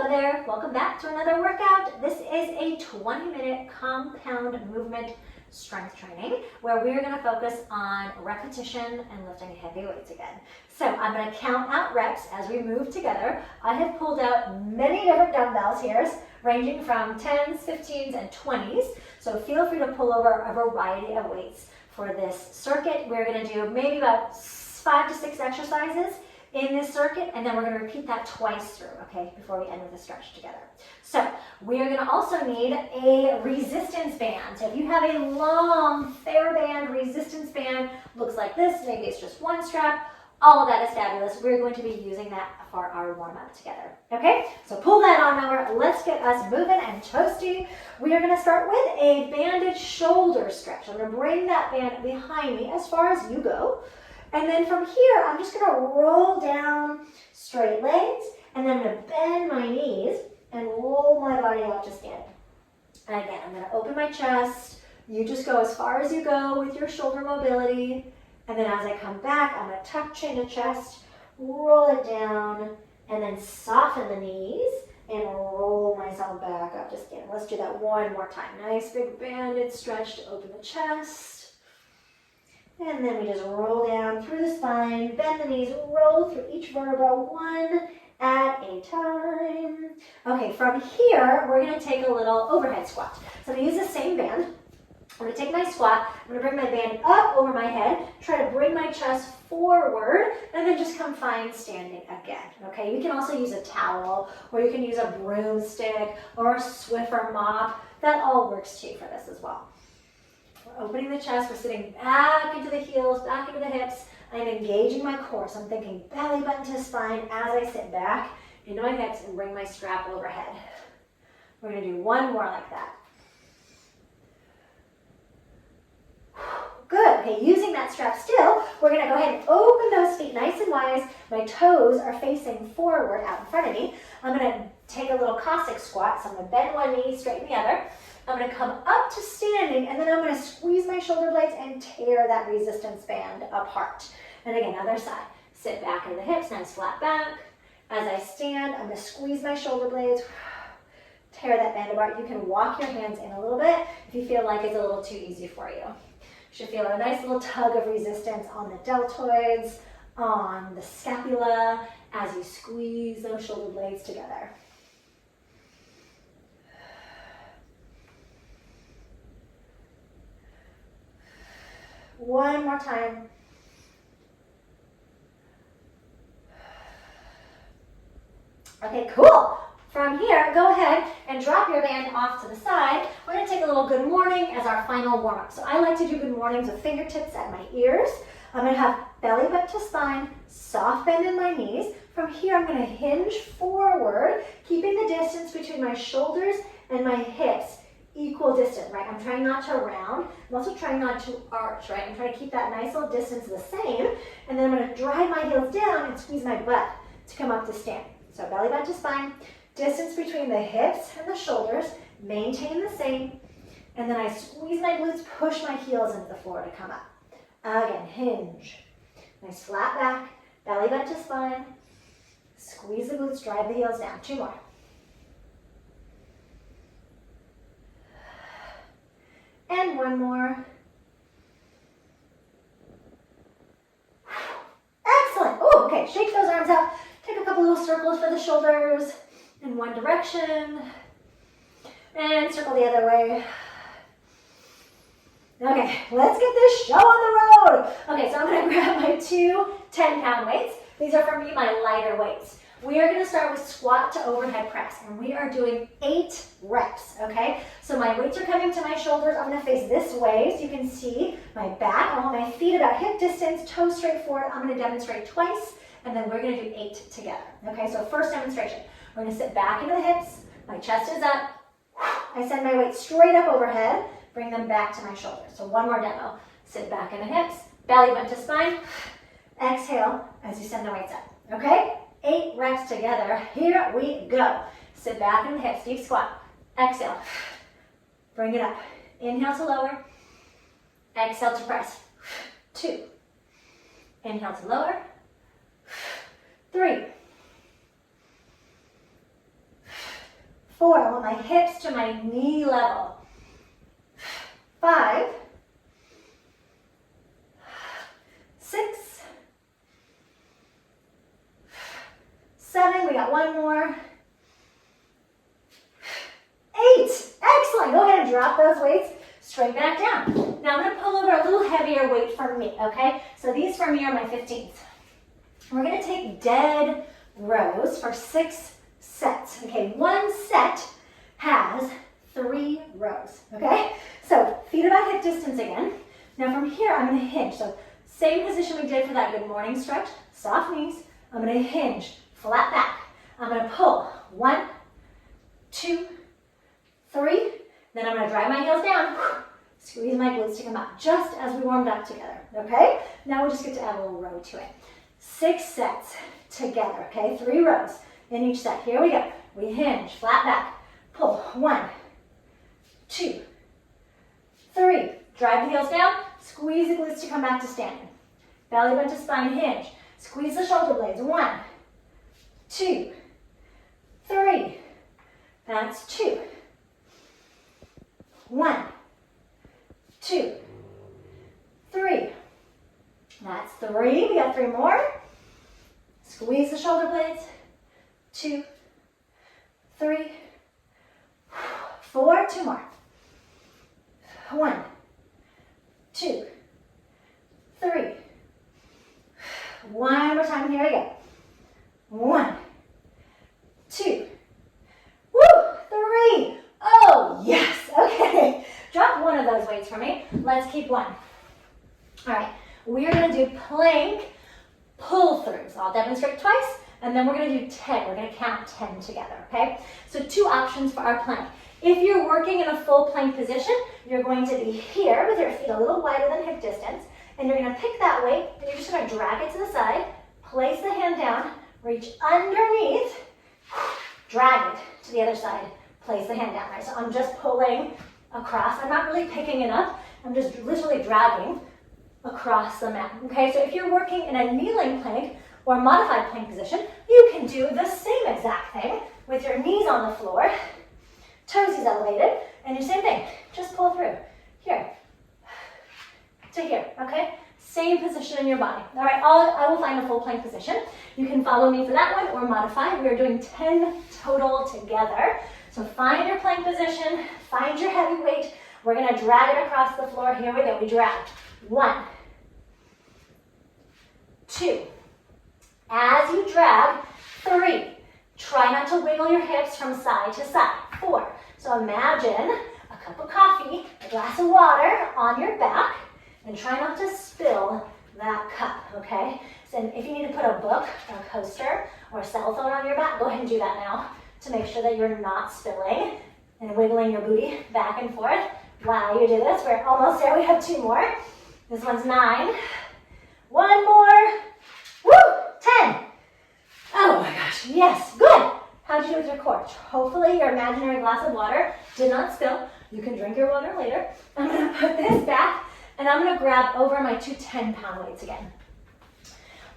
Hello there, welcome back to another workout. This is a 20-minute compound movement strength training where we're going to focus on repetition and lifting heavy weights again. So I'm going to count out reps as we move together. I have pulled out many different dumbbells here, ranging from 10s, 15s, and 20s. So feel free to pull over a variety of weights for this circuit. We're going to do maybe about 5 to 6 exercises in this circuit, and then we're going to repeat that twice through, okay, before we end with a stretch together. So we are going to also need a resistance band. So if you have a long TheraBand resistance band, looks like this, maybe it's just one strap, all of that is fabulous. We're going to be using that for our warm-up together, okay? So pull that on over. Let's get us moving and toasty. We are going to start with a banded shoulder stretch. I'm going to bring that band behind me as far as you go. And then from here, I'm just going to roll down straight legs, and then I'm going to bend my knees and roll my body up to stand. And again, I'm going to open my chest. You just go as far as you go with your shoulder mobility. And then as I come back, I'm going to tuck chin to chest, roll it down, and then soften the knees and roll myself back up to stand. Let's do that one more time. Nice big banded stretch to open the chest. And then we just roll down through the spine, bend the knees, roll through each vertebra one at a time. Okay, from here, we're going to take a little overhead squat. So I'm going to use the same band. I'm going to take my squat, I'm going to bring my band up over my head, try to bring my chest forward, and then just come fine standing again. Okay, you can also use a towel, or you can use a broomstick, or a Swiffer mop. That all works too for this as well. We're opening the chest, we're sitting back into the heels, back into the hips. I'm engaging my core, so I'm thinking belly button to spine as I sit back into my hips and bring my strap overhead. We're going to do one more like that. Good. Okay, using that strap still, we're going to go ahead and open those feet nice and wide. My toes are facing forward out in front of me. I'm going to take a little Cossack squat, so I'm going to bend one knee, straighten the other. I'm going to come up to standing, and then I'm going to squeeze my shoulder blades and tear that resistance band apart. And again, other side. Sit back into the hips, nice flat back. As I stand, I'm going to squeeze my shoulder blades, tear that band apart. You can walk your hands in a little bit if you feel like it's a little too easy for you. You should feel a nice little tug of resistance on the deltoids, on the scapula, as you squeeze those shoulder blades together. One more time. Okay, cool. From here, go ahead and drop your band off to the side. We're going to take a little good morning as our final warm-up. So I like to do good mornings with fingertips at my ears. I'm going to have belly button to spine, soft bend in my knees. From here, I'm going to hinge forward, keeping the distance between my shoulders and my hips equal distance, right? I'm trying not to round. I'm also trying not to arch, right? I'm trying to keep that nice little distance the same. And then I'm going to drive my heels down and squeeze my butt to come up to stand. So belly button to spine, distance between the hips and the shoulders, maintain the same. And then I squeeze my glutes, push my heels into the floor to come up. Again, hinge. Nice flat back, belly button to spine. Squeeze the glutes, drive the heels down. 2 more. And 1 more. Excellent. Oh, okay. Shake those arms out. Take a couple little circles for the shoulders in one direction. And circle the other way. Okay, let's get this show on the road. Okay, so I'm going to grab my 2 10-pound weights. These are for me my lighter weights. We are going to start with squat to overhead press, and we are doing 8 reps, okay? So my weights are coming to my shoulders. I'm going to face this way so you can see my back. I want my feet about hip distance, toes straight forward. I'm going to demonstrate twice, and then we're going to do 8 together, okay? So first demonstration, we're going to sit back into the hips. My chest is up. I send my weight straight up overhead, bring them back to my shoulders. So one more demo. Sit back in the hips, belly button to spine. Exhale as you send the weights up, okay? 8 reps together. Here we go. Sit back in the hips, deep squat. Exhale. Bring it up. Inhale to lower. Exhale to press. 2. Inhale to lower. 3. 4, I want my hips to my knee level. 5, 6, 7, we got one more. 8, excellent. Go ahead and drop those weights straight back down. Now I'm going to pull over a little heavier weight for me, okay? So these for me are my 15s. We're going to take dead rows for 6 sets, okay? One set has 3 rows, okay? So feet about hip distance again. Now from here, I'm going to hinge. So same position we did for that good morning stretch, soft knees. I'm going to hinge, flat back. I'm going to pull 1, 2, 3. Then I'm going to drive my heels down, squeeze my glutes to come out, just as we warmed up together, okay? Now we just get to add a little row to it. 6 sets together, okay? 3 rows in each set. Here we go. We hinge, flat back, pull. 1, 2, 3. Drive the heels down, squeeze the glutes to come back to standing. Belly button to spine, hinge. Squeeze the shoulder blades. 1, 2, 3. That's 2. 1, 2, 3. That's 3. We got 3 more. Squeeze the shoulder blades. 2, 3, 4. 2 more. 1, 2, 3. One more time. Here we go. 1, 2. Woo! 3. Oh, yes. Okay. Drop one of those weights for me. Let's keep one. All right. We're going to do plank pull-throughs. I'll demonstrate twice, and then we're going to do 10. We're going to count 10 together, okay? So 2 options for our plank. If you're working in a full plank position, you're going to be here with your feet a little wider than hip distance, and you're going to pick that weight, and you're just going to drag it to the side, place the hand down, reach underneath, drag it to the other side, place the hand down, right? So I'm just pulling across. I'm not really picking it up. I'm just literally dragging across the mat, okay? So if you're working in a kneeling plank or modified plank position, you can do the same exact thing with your knees on the floor, toesies elevated, and the same thing. Just pull through. Here to here, okay? Same position in your body. All right, I will find a full plank position. You can follow me for that one or modify. We are doing 10 total together. So find your plank position, find your heavy weight. We're going to drag it across the floor. Here we go. We drag. 1, 2. As you drag, 3. Try not to wiggle your hips from side to side. 4. So imagine a cup of coffee, a glass of water on your back, and try not to spill that cup, okay? So if you need to put a book, a coaster, or a cell phone on your back, go ahead and do that now to make sure that you're not spilling and wiggling your booty back and forth while you do this. We're almost there. We have 2 more. This one's 9. 1 more. Woo! 10. Oh my gosh. Yes. Good. How'd you do with your core? Hopefully your imaginary glass of water did not spill. You can drink your water later. I'm going to put this back, and I'm going to grab over my 2 10-pound weights again.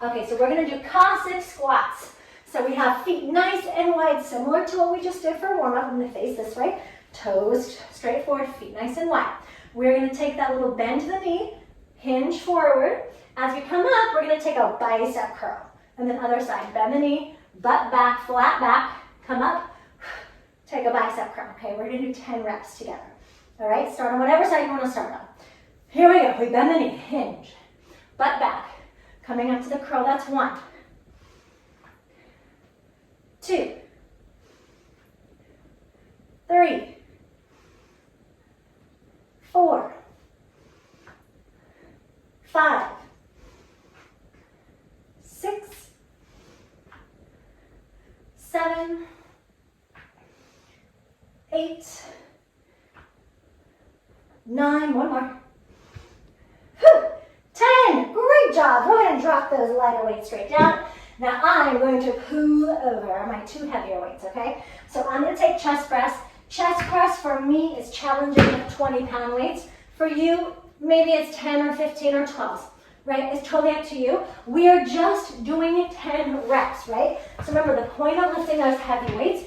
Okay, so we're going to do Cossack squats. So we have feet nice and wide, similar to what we just did for warm-up. I'm going to face this way. Toes straight forward, feet nice and wide. We're going to take that little bend to the knee, hinge forward. As we come up, we're going to take a bicep curl. And then other side, bend the knee, butt back, flat back, come up, take a bicep curl. Okay, we're going to do 10 reps together. All right, start on whatever side you want to start on. Here we go. We bend the knee, hinge, butt back, coming up to the curl. That's 1, 2, 3, 4, 5, 6, 7, 8, 9, one more. Whew. 10, great job. Go ahead and drop those lighter weights straight down. Now I'm going to pull over my 2 heavier weights, okay? So I'm going to take chest press. Chest press for me is challenging with 20-pound weights. For you, maybe it's 10 or 15 or 12, right? It's totally up to you. We are just doing 10 reps, right? So remember, the point of lifting those heavy weights,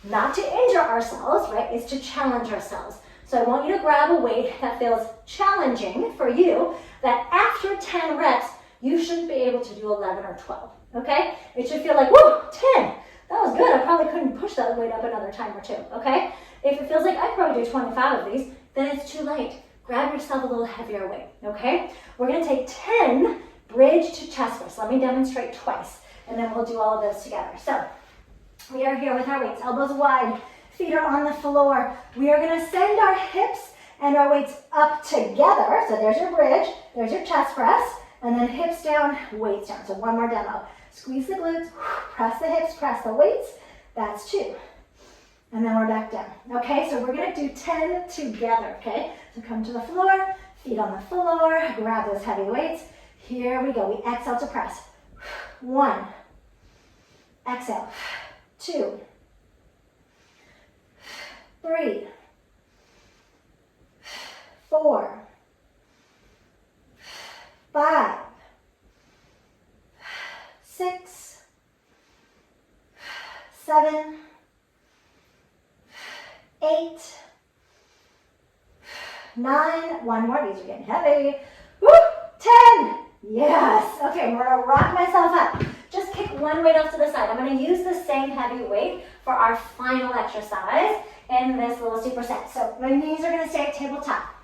not to injure ourselves, right? It's to challenge ourselves. So I want you to grab a weight that feels challenging for you, that after 10 reps, you shouldn't be able to do 11 or 12, okay? It should feel like, whoa, 10. That was good. I probably couldn't push that weight up another time or two, okay? If it feels like I could probably do 25 of these, then it's too late. Grab yourself a little heavier weight, okay? We're gonna take 10 bridge to chest press. Let me demonstrate twice, and then we'll do all of those together. So we are here with our weights, elbows wide, feet are on the floor. We are gonna send our hips and our weights up together. So there's your bridge, there's your chest press, and then hips down, weights down. So one more demo. Squeeze the glutes, press the hips, press the weights. That's 2. And then we're back down. Okay, so we're gonna do 10 together, okay? So come to the floor, feet on the floor, grab those heavy weights. Here we go, we exhale to press. 1, exhale, 2, 3, 4, 5, 6, 7, 8, 9, one more, these are getting heavy. Woo, 10, yes. Okay, I'm gonna rock myself up. Just kick one weight off to the side. I'm gonna use the same heavy weight for our final exercise in this little superset. So my knees are gonna stay at tabletop.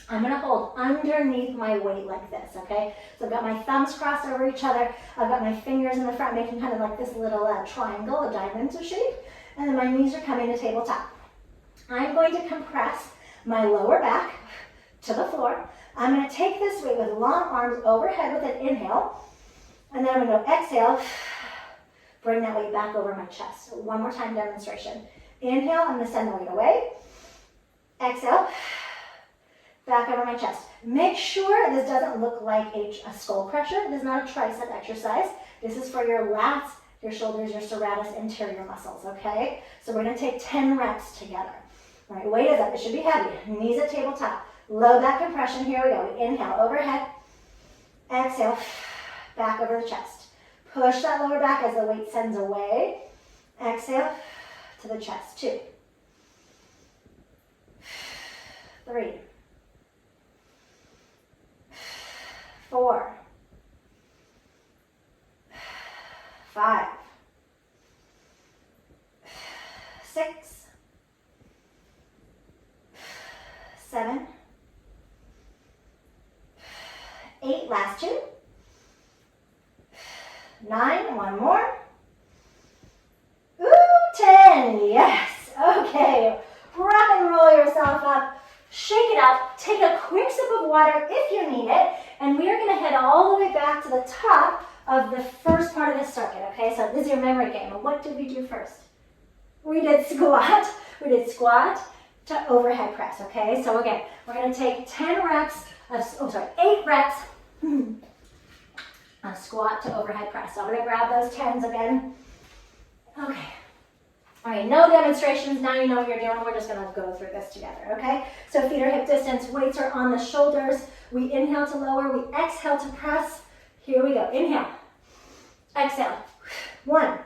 I'm gonna hold underneath my weight like this, okay? So I've got my thumbs crossed over each other. I've got my fingers in the front making kind of like this little triangle, a diamond shape. And then my knees are coming to tabletop. I'm going to compress my lower back to the floor. I'm gonna take this weight with long arms overhead with an inhale. And then I'm gonna go exhale, bring that weight back over my chest. So one more time demonstration. Inhale, I'm gonna send the weight away. Exhale, back over my chest. Make sure this doesn't look like a skull crusher. This is not a tricep exercise. This is for your lats, your shoulders, your serratus anterior muscles, okay? So we're gonna take 10 reps together. All right, weight is up, it should be heavy. Knees at tabletop. Low back compression, here we go. Inhale, overhead. Exhale, back over the chest. Push that lower back as the weight sends away. Exhale to the chest. 2, 3, 4, 5, 6, 7, 8, last 2, 9, one more. Ooh, 10, yes. Okay, rock and roll yourself up, shake it up, take a quick sip of water if you need it, and we are gonna head all the way back to the top of the first part of this circuit, okay? So this is your memory game. What did we do first? We did squat. We did squat to overhead press, okay? So again, we're gonna take 8 reps, a squat to overhead press. So I'm gonna grab those 10s again. Okay. All right, no demonstrations. Now you know what you're doing. We're just gonna go through this together, okay? So feet are hip distance, weights are on the shoulders. We inhale to lower, we exhale to press. Here we go, inhale, exhale. 1,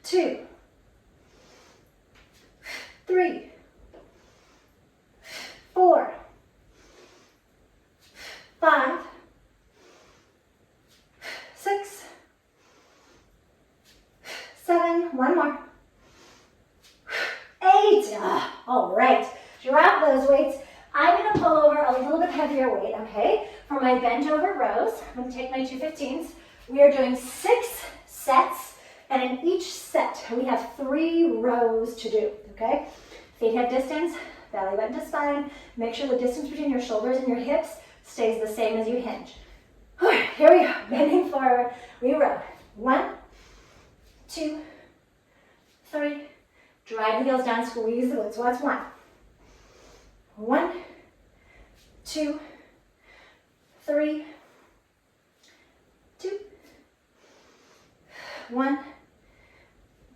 2, 3, 4, 5, 6, 7, one more, 8. All right, drop those weights. I'm gonna pull over a little bit heavier weight, okay? For my bent over rows, I'm gonna take my 215s. We are doing 6 sets, and in each set, we have 3 rows to do, okay? Feet hip distance, belly button to spine. Make sure the distance between your shoulders and your hips stays the same as you hinge. Here we go, bending forward, we row. 1, 2, 3, drive the heels down, squeeze the glutes. So that's 1. 1, 2, 3, 2, 1,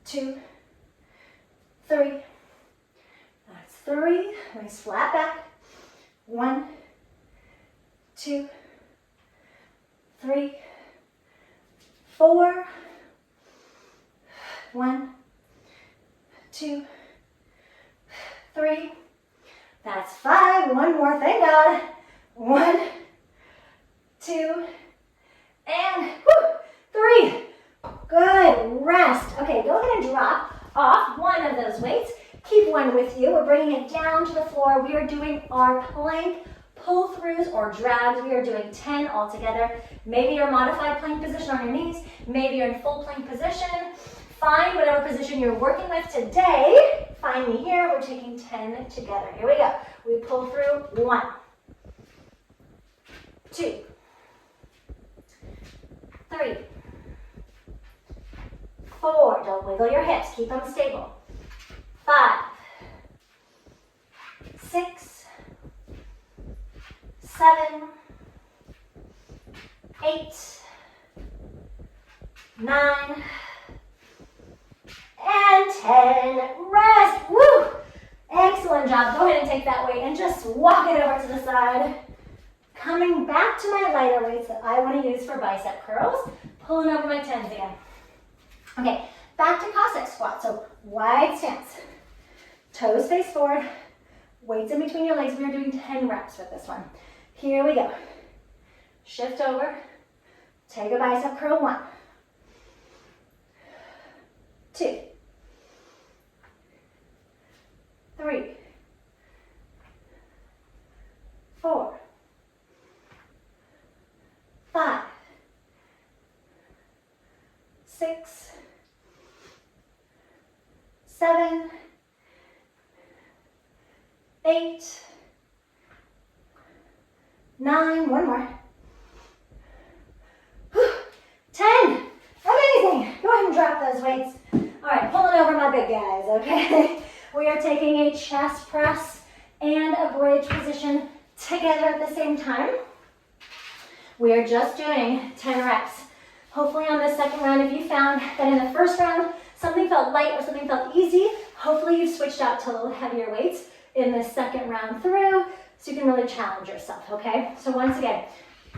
2, 3. That's 3. Nice flat back. 1, 2, 3, 4, 1, 2, 3. That's 5. One more, thank God. 1, 2, and 3. Good, rest. Okay, go ahead and drop off one of those weights. Keep one with you. We're bringing it down to the floor. We are doing our plank pull-throughs or drags. We are doing 10 altogether. Maybe your modified plank position on your knees. Maybe you're in full plank position. Find whatever position you're working with today. Find me here. We're taking 10 together. Here we go. We pull through. 1, 2, 3, 4. Don't wiggle your hips. Keep them stable. 5, 6, 7, 8, 9, and 10. Rest. Woo! Excellent job. Go ahead and take that weight and just walk it over to the side. Coming back to my lighter weights that I want to use for bicep curls. Pulling over my 10s again. Okay, back to Cossack squat. So wide stance. Toes face forward. Weights in between your legs. We are doing 10 reps with this one. Here we go. Shift over. Take a bicep curl. 1, 2, 3, 4, 5, 6, 7, 8, 9, one more. 10. Amazing. Go ahead and drop those weights. All right, pulling over my big guys, okay? We are taking a chest press and a bridge position together at the same time. We are just doing 10 reps. Hopefully on this second round, if you found that in the first round, something felt light or something felt easy, hopefully you've switched out to a little heavier weights in this second round through so you can really challenge yourself, okay? So once again,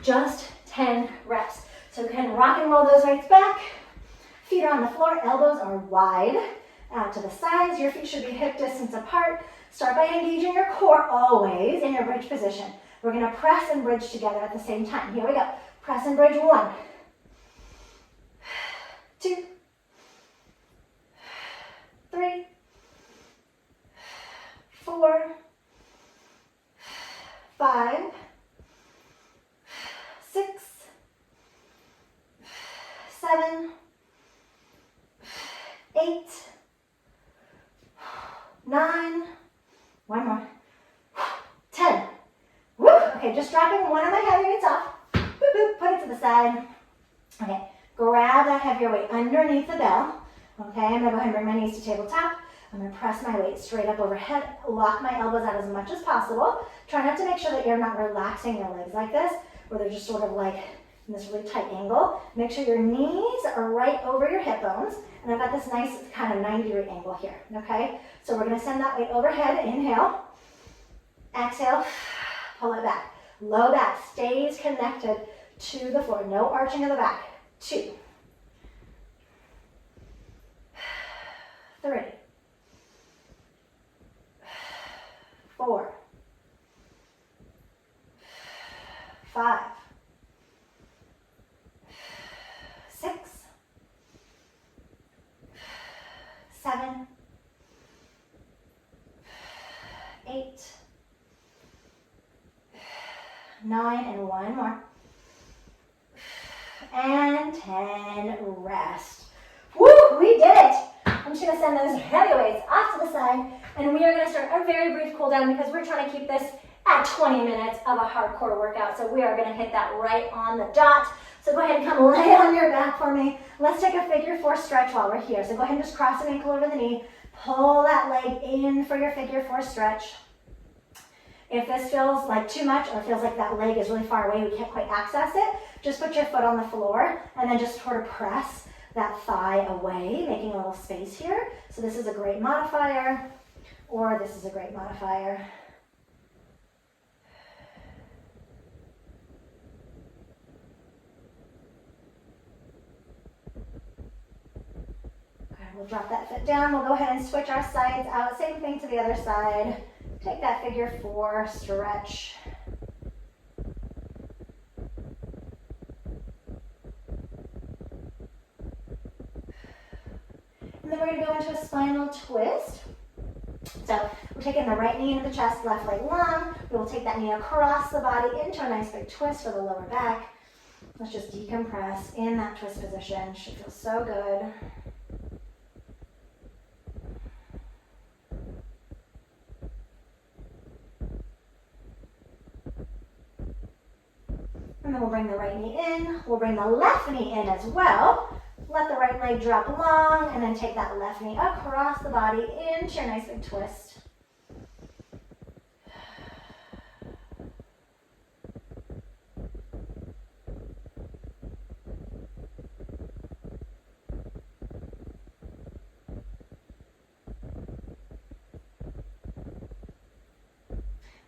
just 10 reps. So go ahead and rock and roll those weights back. Feet are on the floor, elbows are wide out to the sides. Your feet should be hip distance apart. Start by engaging your core always in your bridge position. We're gonna press and bridge together at the same time. Here we go. Press and bridge. 1, 2, 3, 4, 5, 6, 7, 8, 9, one more, 10. Woo! Okay, just dropping one of my heavy weights off. Boop, boop, put it to the side. Okay, grab that heavier weight underneath the bell. Okay, I'm gonna go ahead and bring my knees to tabletop. I'm gonna press my weight straight up overhead, lock my elbows out as much as possible. Try not to make sure that you're not relaxing your legs like this, where they're just sort of like in this really tight angle. Make sure your knees are right over your hip bones. And I've got this nice kind of 90-degree angle here, okay? So we're gonna send that weight overhead, inhale. Exhale, pull it back. Low back stays connected to the floor. No arching of the back. 2, 3, 4, 5, 6, 7, 8, 9, and one more. And 10, rest. Woo, we did it. I'm just gonna send those heavy weights off to the side, and we are gonna start a very brief cool down because we're trying to keep this at 20 minutes of a hardcore workout. So we are gonna hit that right on the dot. So go ahead and come lay on your back for me. Let's take a figure 4 stretch while we're here. So go ahead and just cross an ankle over the knee. Pull that leg in for your figure 4 stretch. If this feels like too much or feels like that leg is really far away, we can't quite access it, just put your foot on the floor and then just sort of press that thigh away, making a little space here. So this is a great modifier, or this is a great modifier. we'll drop that foot down. We'll go ahead and switch our sides out. Same thing to the other side. Take that figure 4, stretch. And then we're going to go into a spinal twist. So we're taking the right knee into the chest, left leg long. We will take that knee across the body into a nice big twist for the lower back. Let's just decompress in that twist position. Should feel so good. And then we'll bring the right knee in. We'll bring the left knee in as well. Let the right leg drop long, and then take that left knee across the body into your nice big twist.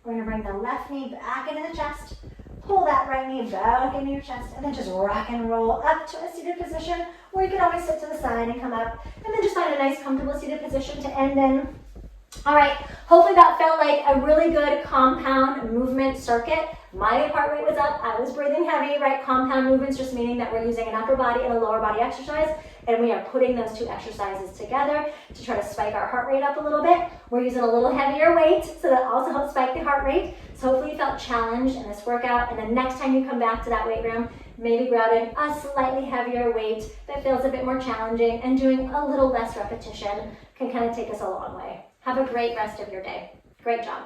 We're going to bring the left knee back into the chest. Pull that right knee back into your chest, and then just rock and roll up to a seated position, or you can always sit to the side and come up, and then just find a nice comfortable seated position to end in. All right, hopefully that felt like a really good compound movement circuit. My heart rate was up, I was breathing heavy, right? Compound movements just meaning that we're using an upper body and a lower body exercise, and we are putting those two exercises together to try to spike our heart rate up a little bit. We're using a little heavier weight, so that also helps spike the heart rate. So hopefully you felt challenged in this workout, and the next time you come back to that weight room, maybe grab in a slightly heavier weight that feels a bit more challenging, and doing a little less repetition can kind of take us a long way. Have a great rest of your day. Great job.